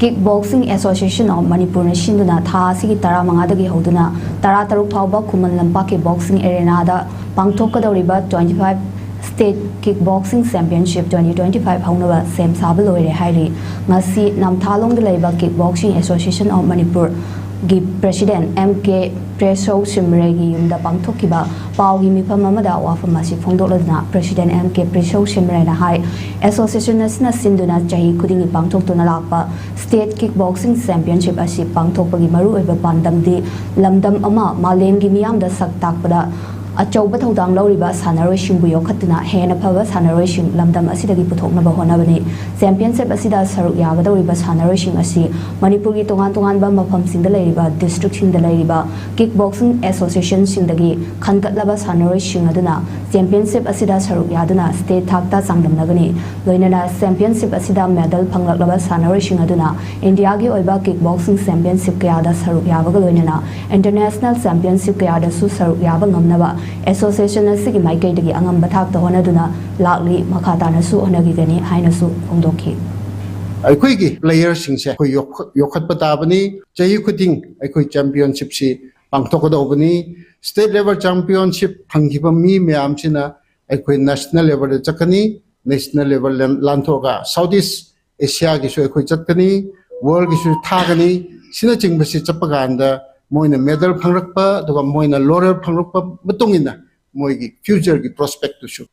Kickboxing Association of Manipur shinduna tha sigi tara mangadagi hoduna tara taruk phaoba Khuman Lampak boxing arena da pangthokkadouriba 25 State Kickboxing Championship 2025 haunaba sem saba loire hairi ngasi namthalong da laiba Kickboxing Association of Manipur gi President MK Preso Simregi yumda pangthokkiba pawgi mifam amada wafam asi phongdokladna President MK Preso Simrena hai Association asina sinduna chahi khudingi pangthoktuna lakpa State Kickboxing Championship asi pangthokpagi maru oiba pandamdi lamdam ama malemgi miyamda sak takpada achauba thodang lauriba sanaroi shingbu yokhatuna hena phaba sanaroi shing lamdam asidagi puthoknaba honabani championship asida saruk yagadoriba sanaroi shing asi Manipur gi tongan tongan ba mafam singda leiriba district singda leiriba Kickboxing Association singdagi khangatlaba sanaroi shing aduna championship asida saruk yaduna state thakta changdamnagani loinana championship asida medal phanglaklaba sanaroi shing aduna India gi oiba Kickboxing Championship kayada saruk yabaga loinana international championship kayada su saruk yaba ngamnaba Association asigi maikai dagi angamba thakta honaduna lakli makhatana su honagi gani hainasu phongdokhi aikoi gi player singse koi yokhat patabani chahi khuding aikoi championship si pangthokadobani state level championship phanghiba mi myam sina aikoi national level chakani national level lanthoga Southeast Asia gi so aikoi chakani world gi su thagani sina chingbasi chapaganda moina medal phangrakpa duga moina laurel phangrakpa batungina moigi future gi prospect tu shu